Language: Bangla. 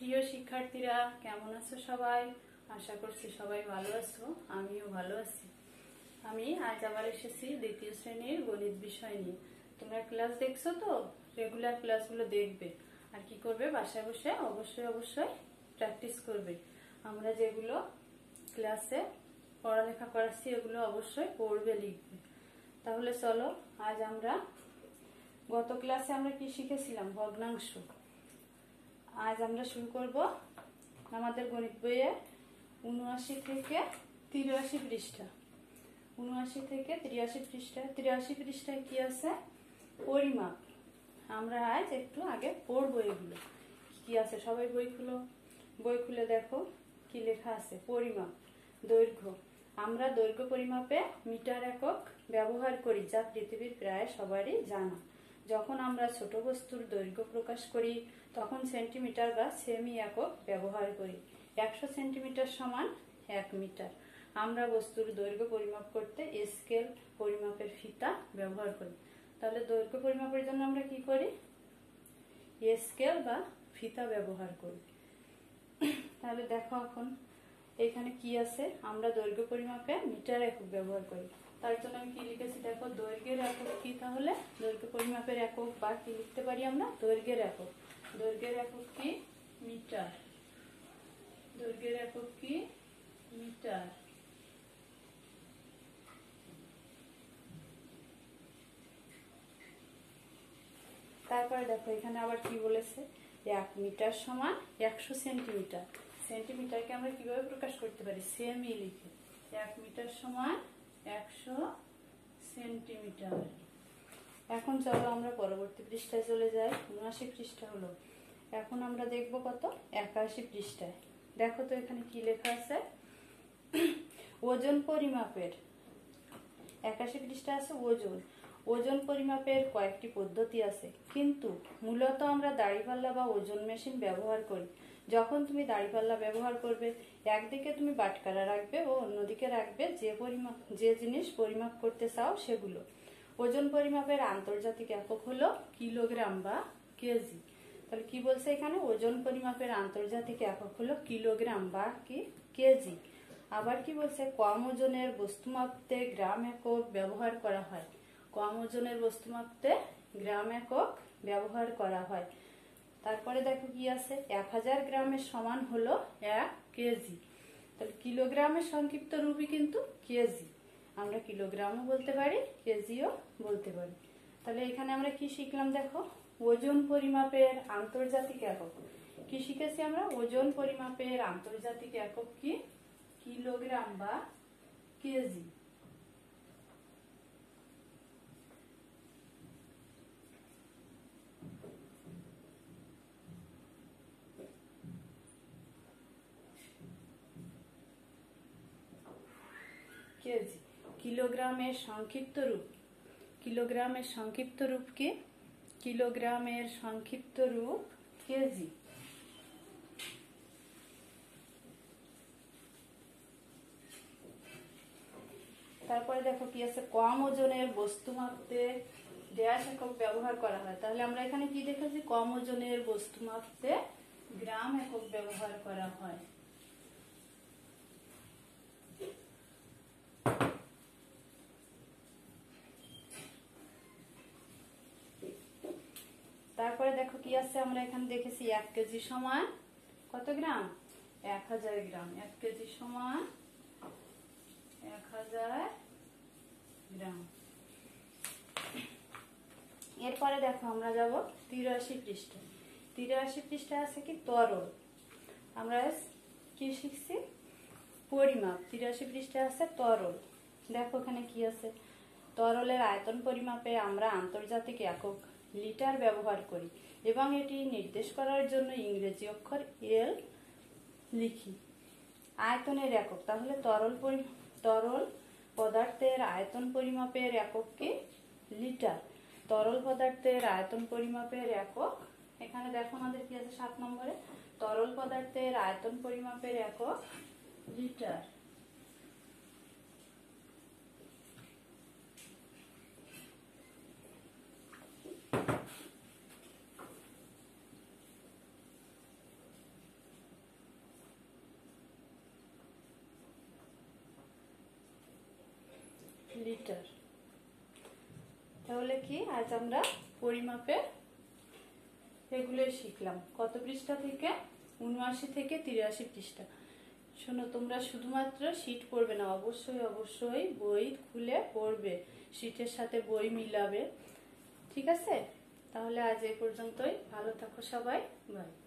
প্রিয় শিক্ষার্থীরা কেমন আছো সবাই? আশা করছি সবাই ভালো আছো, আমিও ভালো আছি। আমি আজ আবার এসেছি দ্বিতীয় শ্রেণীর গণিত বিষয় নিয়ে। তোমরা ক্লাস দেখছো তো? রেগুলার ক্লাসগুলো দেখবে আর কি করবে, বাসায় বসে অবশ্যই প্র্যাকটিস করবে। আমরা যেগুলো ক্লাসে পড়ালেখা করাচ্ছি এগুলো অবশ্যই পড়বে, লিখবে। তাহলে চলো, আজ আমরা গত ক্লাসে আমরা কি শিখেছিলাম? ভগ্নাংশ। আজ আমরা শুরু করব আমাদের গণিত বইয়ে ৭৯ থেকে ৮৩ পৃষ্ঠা। ৭৯ থেকে ৮৩ পৃষ্ঠা। ৮৩ পৃষ্ঠায় কি আছে? পরিমাপ। আমরা আজ একটু আগে পড়বো এগুলো কি আছে। সবাই বই খুলে দেখো কি লেখা আছে। পরিমাপ, দৈর্ঘ্য। আমরা দৈর্ঘ্য পরিমাপে মিটার একক ব্যবহার করি, যা পৃথিবীর প্রায় সবারই জানা। যখন আমরা ছোট বস্তুর দৈর্ঘ্য প্রকাশ করি তখন সেন্টিমিটার বা সেমি একক ব্যবহার করি। ১০০ সেন্টিমিটার সমান ১ মিটার। আমরা বস্তুর দৈর্ঘ্য পরিমাপ করতে স্কেল, পরিমাপের ফিতা ব্যবহার করি। তাহলে দৈর্ঘ্য পরিমাপের জন্য আমরা কি করি? স্কেল বা ফিতা ব্যবহার করি। তাহলে দেখো এখন এখানে কি আছে। আমরা দৈর্ঘ্য পরিমাপে মিটার একক ব্যবহার করি। তার জন্য আমি কি লিখেছি দেখো, দৈর্ঘ্যের একক কি? তাহলে দৈর্ঘ্য পরিমাপের একক বা কি লিখতে পারি আমরা? দৈর্ঘ্যের একক। দৈর্ঘ্যের একক কি? মিটার। দৈর্ঘ্যের একক কি? মিটার। তারপরে দেখো এখানে আবার কি বলেছে, ১ মিটার সমান ১০০ সেন্টিমিটার। সেন্টিমিটারকে আমরা কিভাবে প্রকাশ করতে পারি? সেমি লিখে। ১ মিটার সমান ১০০ সেন্টিমিটার। এখন চলো আমরা পরবর্তী পৃষ্ঠায় চলে যাই। ৭৯ পৃষ্ঠা হলো। এখন আমরা দেখব কত? ৮১ পৃষ্ঠায়। দেখো তো এখানে কি লেখা আছে। ওজন পরিমাপের ৮১ পৃষ্ঠা আছে ওজন। ওজন পরিমাপের কয়েকটি পদ্ধতি আছে, কিন্তু মূলত আমরা দাঁড়িপাল্লা বা ওজন মেশিন ব্যবহার করি। যখন তুমি দাঁড়িপাল্লা ব্যবহার করবে, একদিকে তুমি বাটখারা রাখবে ও অন্যদিকে রাখবে যে জিনিস পরিমাপ করতে চাও সেগুলো। ওজন পরিমাপের আন্তর্জাতিক একক হলো কিলোগ্রাম বা কেজি। তাহলে কি বলছে এখানে? ওজন পরিমাপের আন্তর্জাতিক একক হলো কিলোগ্রাম বা কি কেজি। আবার কি বলছে? কম ওজনের বস্তু মাপতে গ্রাম একক ব্যবহার করা হয়। কম ওজনের বস্তু মাপতে গ্রাম একক ব্যবহার করা হয়। তারপরে দেখো কি আছে, ১০০০ গ্রামের সমান হলো ১ কেজি। তাহলে কিলোগ্রামের সংক্ষিপ্ত রূপই কিন্তু কেজি। আমরা কিলোগ্রামও বলতে পারি, কেজিও বলতে পারি। তাহলে এখানে আমরা কি শিখলাম দেখো, ওজন পরিমাপের আন্তর্জাতিক একক। কি শিখেছি আমরা? ওজন পরিমাপের আন্তর্জাতিক একক কি? কিলোগ্রাম বা কেজি। কেজি। কিলোগ্রামের সংক্ষিপ্ত রূপ। কিলোগ্রামের সংক্ষিপ্ত রূপ কি? কিলোগ্রামের সংক্ষিপ্ত রূপ কেজি। তারপরে দেখো কি আছে, কম ওজনের বস্তু মাপতে ড্যাশ একক ব্যবহার করা হয়। তাহলে আমরা এখানে কি দেখেছি? কম ওজনের বস্তু মাপতে গ্রাম একক ব্যবহার করা হয়। তারপরে দেখো কি আছে, আমরা এখানে দেখেছি ১ কেজি সমান কত গ্রাম? ১০০০ গ্রাম। ১ কেজি সমান ১০০০ গ্রাম। এরপরে দেখো আমরা যাব ৮৩ পৃষ্ঠা। ৮৩ পৃষ্ঠা আছে কি? তরল। আমরা কি শিখছি? পরিমাপ। ৮৩ পৃষ্ঠা আছে তরল। দেখো এখানে কি আছে, তরলের আয়তন পরিমাপে আমরা আন্তর্জাতিক একক লিটার ব্যবহার করি এবং এটি নির্দেশ করার জন্য ইংরেজি অক্ষর এল লিখি। আয়তনের একক। তাহলে তরল পদার্থের আয়তন পরিমাপের একক কি? লিটার। তরল পদার্থের আয়তন পরিমাপের একক, এখানে দেখো আমাদের কি আছে ৭ নম্বরে, তরল পদার্থের আয়তন পরিমাপের একক লিটার। লিটার। তাহলে কি আজ আমরা পরিমাপে এগুলো শিখলাম। কত পৃষ্ঠা থেকে? ৭৯ থেকে ৮৩ পৃষ্ঠা। শোনো, তোমরা শুধুমাত্র শীট পড়বে না, অবশ্যই অবশ্যই বই খুলে পড়বে, শীটের সাথে বই মিলাবে। ঠিক আছে? তাহলে আজ এই পর্যন্তই। ভালো থাকো সবাই, বাই।